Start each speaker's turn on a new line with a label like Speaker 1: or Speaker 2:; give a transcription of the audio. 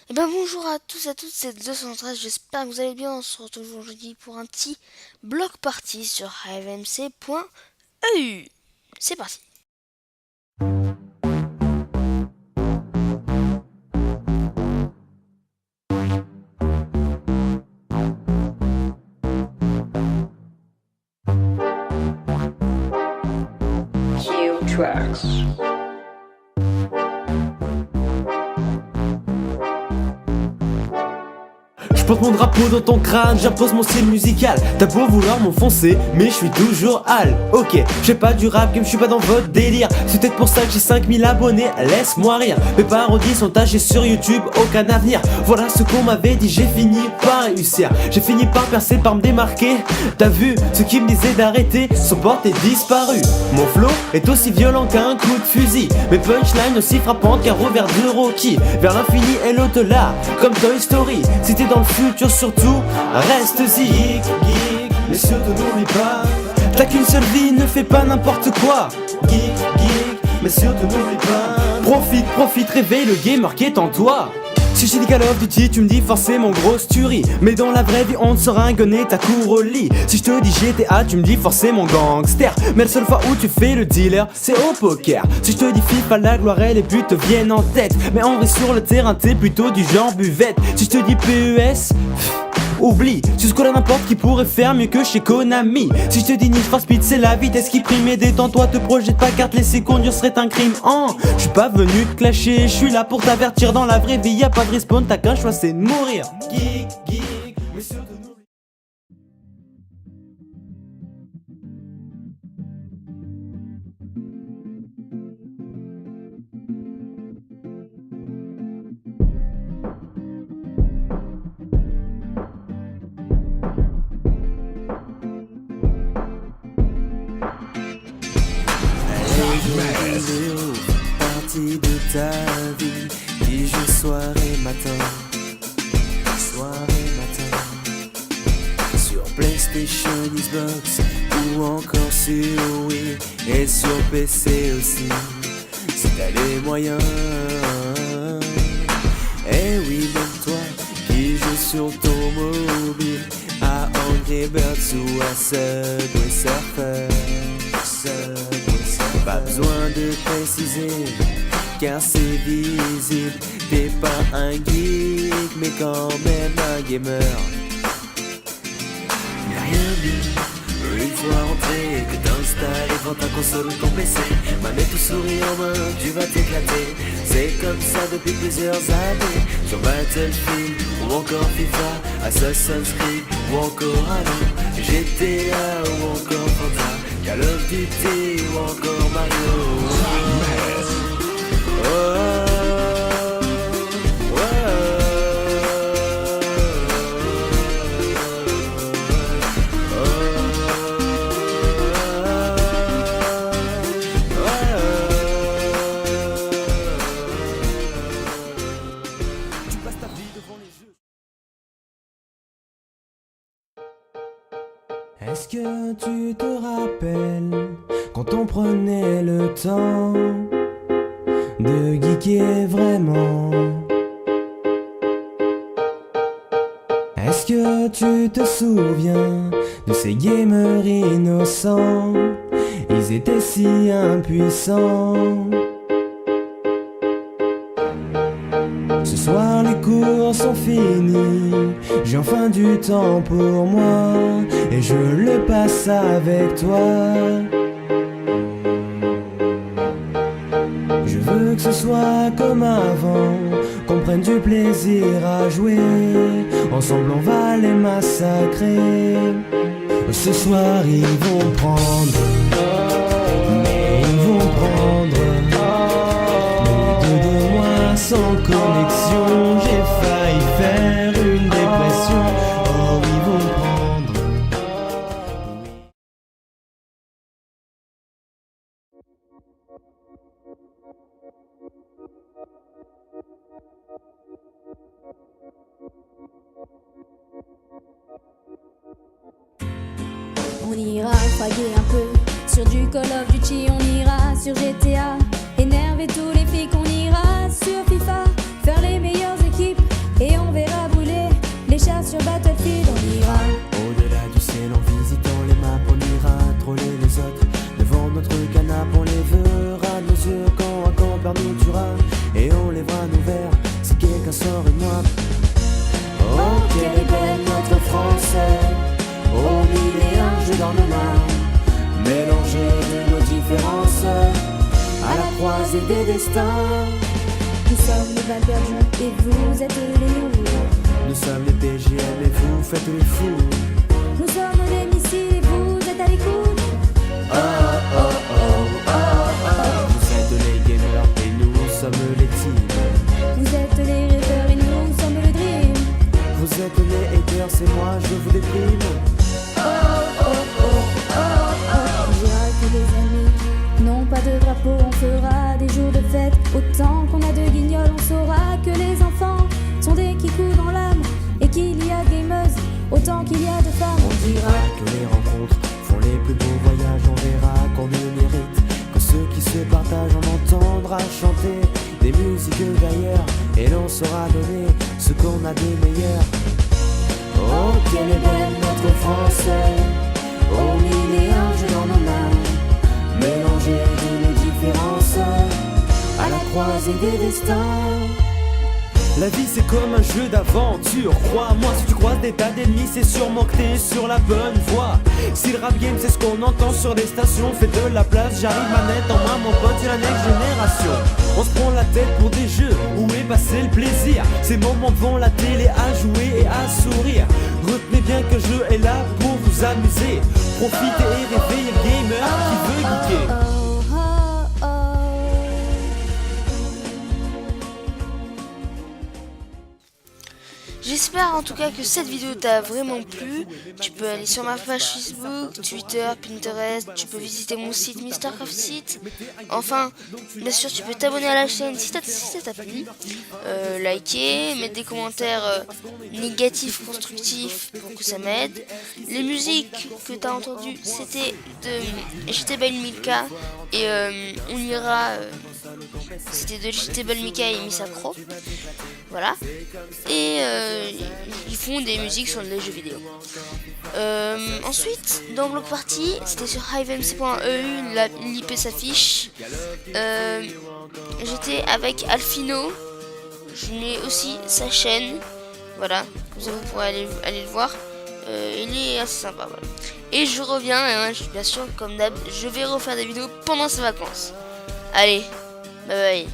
Speaker 1: Eh ben bonjour à tous et à toutes, c'est 213, j'espère que vous allez bien. On se retrouve aujourd'hui pour un petit bloc party sur avmc.eu. C'est parti.
Speaker 2: Q Tracks.
Speaker 3: Je porte mon drapeau dans ton crâne, j'impose mon style musical. T'as beau vouloir m'enfoncer, mais je suis toujours Al. Ok, j'ai pas du rap game, je suis pas dans votre délire. C'est peut-être pour ça que j'ai 5000 abonnés, laisse-moi rire. Mes parodies sont tachées sur YouTube, aucun avenir. Voilà ce qu'on m'avait dit, j'ai fini par réussir. J'ai fini par percer, par me démarquer. T'as vu, ceux qui me disaient d'arrêter sont portés disparus. Mon flow est aussi violent qu'un coup de fusil. Mes punchlines aussi frappantes qu'un revers de Rocky. Vers l'infini et l'au-delà, comme Toy Story. Si t'es dans le futur surtout, reste-y. Geek, geek, mais surtout n'oublie pas, t'as qu'une seule vie, ne fais pas n'importe quoi. Geek, geek, mais surtout n'oublie pas, profite, profite, réveille le gamer qui est en toi. Si je dis Call of Duty, tu me dis forcément grosse tuerie. Mais dans la vraie vie, on te sera gunner ta cour au lit. Si je te dis GTA, tu me dis forcément gangster. Mais la seule fois où tu fais le dealer, c'est au poker. Si je te dis FIFA, la gloire et les buts te viennent en tête. Mais en vrai, sur le terrain, t'es plutôt du genre buvette. Si je te dis PES, oublie, tu ce qu'on a n'importe qui pourrait faire mieux que chez Konami. Si je te dis Need for Speed, c'est la vitesse qui prime. Et détends-toi, te projette pas car te laisser conduire serait un crime. Je suis pas venu te clasher, je suis là pour t'avertir. Dans la vraie vie, y a pas de respawn, t'as qu'un choix, c'est de mourir. Geek, geek, mais surtout n'oublie- Vidéo, partie de ta vie qui joue soir et matin, soir et matin, sur PlayStation, Xbox ou encore sur Wii et sur PC aussi, si t'as les moyens. Eh oui, même toi qui joues sur ton mobile à Angry Birds ou à Subway Surfer. Pas besoin de préciser, car c'est visible. T'es pas un geek, mais quand même un gamer. Y'a rien de mieux, une fois rentré, que t'installes devant ta console ou ton PC. Manette ou souris en main, tu vas t'éclater. C'est comme ça depuis plusieurs années. Sur Battlefield ou encore FIFA, Assassin's Creed ou encore Halo, GTA ou encore Fanta, Call of Duty ou encore Mario. Tu passes ta vie devant les jeux. Est-ce que tu te rappelles quand on prenait le temps de geeker vraiment? Est-ce que tu te souviens de ces gamers innocents? Ils étaient si impuissants. Ce soir les cours sont finis, j'ai enfin du temps pour moi et je le passe avec toi. Je veux que ce soit comme avant, qu'on prenne du plaisir à jouer. Ensemble on va les massacrer. Ce soir ils vont prendre, mais ils vont prendre. De moi sans connexion, j'ai failli faire une dépression. Oh, ils vont prendre.
Speaker 4: On ira faguer un peu sur du Call of Duty, on ira sur GTA, énerver tous les flics, on ira sur FIFA, faire les meilleures équipes
Speaker 3: sort et moi. Oh, quelle est belle notre France, aux mille et un jeux dans nos mains, mélangés de nos différences, à la croisée des destins.
Speaker 4: Nous sommes les balles perdues et vous êtes les loups.
Speaker 3: Nous sommes les TGM et vous faites les fous.
Speaker 4: Nous sommes les missiles et vous êtes à l'écoute.
Speaker 3: Oh, oh, oh, oh, oh. Vous êtes les gamers et nous sommes les teams.
Speaker 4: Vous êtes les rêveurs et nous sommes le dream.
Speaker 3: Vous êtes les haters et moi je vous déprime.
Speaker 4: On dira que les amis n'ont pas de drapeau, on fera des jours de fête. Autant qu'on a de guignols, on saura que les enfants sont des kikous dans l'âme. Et qu'il y a gameuses autant qu'il y a de femmes.
Speaker 3: On dira que les rencontres font les plus beaux voyages. On verra qu'on ne mérite que ceux qui se partagent. On entendra chanter des musiques d'ailleurs et l'on saura donner ce qu'on a des meilleurs. Oh, quelle est belle notre France, aux mille et un jeux dans nos mains, mélangés de nos différences, à la croisée des destins. La vie c'est comme un jeu d'aventure, crois-moi, si tu croises des tas d'ennemis c'est sûrement que t'es sur la bonne voie. Si le rap game c'est ce qu'on entend sur des stations, fais de la place, j'arrive manette en main mon pote, c'est la next génération. On se prend la tête pour des jeux, où est passé le plaisir? Ces moments devant la télé à jouer et à sourire. Retenez bien que le jeu est là pour vous amuser. Profitez et réveillez le gamer qui veut geeker.
Speaker 4: Oh, oh, oh.
Speaker 1: J'espère en tout cas que cette vidéo t'a vraiment plu. Tu peux aller sur ma page Facebook, Twitter, Pinterest. Tu peux visiter mon site MrCraftSite. Enfin, bien sûr, tu peux t'abonner à la chaîne si ça t'a plu. Liker, mettre des commentaires négatifs, constructifs pour que ça m'aide. Les musiques que t'as entendues, c'était de JTable Milka et On ira. C'était de JTable Milka et Misacro. Voilà. Et ils font des musiques sur les jeux vidéo. Ensuite, dans Block Party, c'était sur hivemc.eu, l'IP s'affiche. J'étais avec Alfino. Je mets aussi sa chaîne. Voilà, vous pourrez aller le voir. Il est assez sympa. Voilà. Et je reviens, bien sûr, comme d'hab, je vais refaire des vidéos pendant ces vacances. Allez, bye bye.